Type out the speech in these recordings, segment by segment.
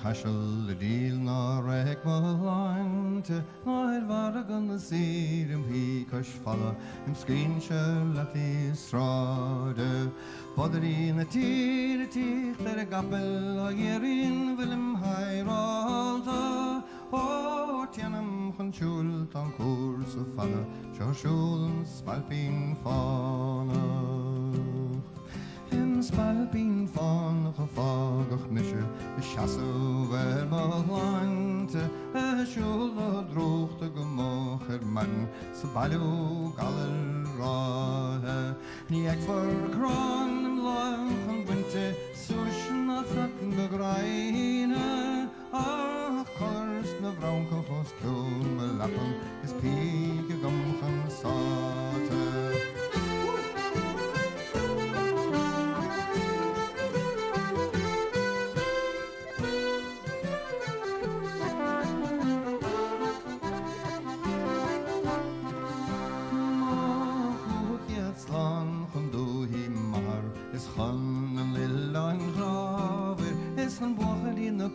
Cashel the deal nor reg malante nor vargan the seed he cush falla im screen shell at the strade bodrin a tir der gapel a yerin willem heiralda o tianam khunchul tan kurs falla shul Spailpín Fánach Spailpín Fánach a fágach mische Chasso ver malante shul a droogte gemocher man se balu galer rahe ni ek for kran im lang winter sushn a frakken begreine ach kors na braunke fos klum lappen is pige gomchen sate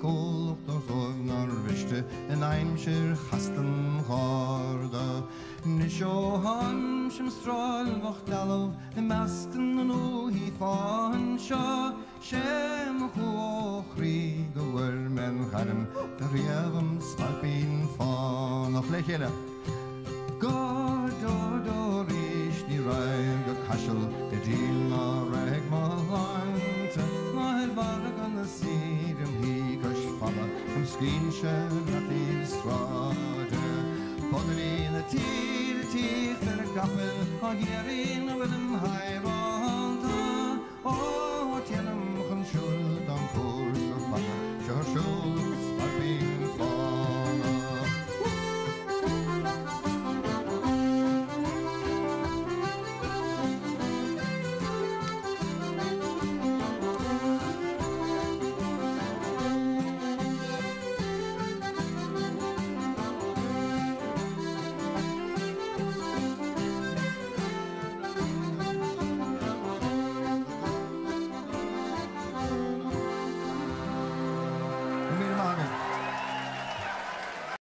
Kolk door zorg naar Richte en Eimscher gasten garde. Nisho Hansham straal wacht dalov de masken en ohi fansha. Shem hochri gewer men garm der jevem Spailpín Fánach lechele. God is die ruige kachel de deal na reg malante. Maar bargan de siedem he falla from screen shell at the strade. Bodrin a tir der gapel a yerin with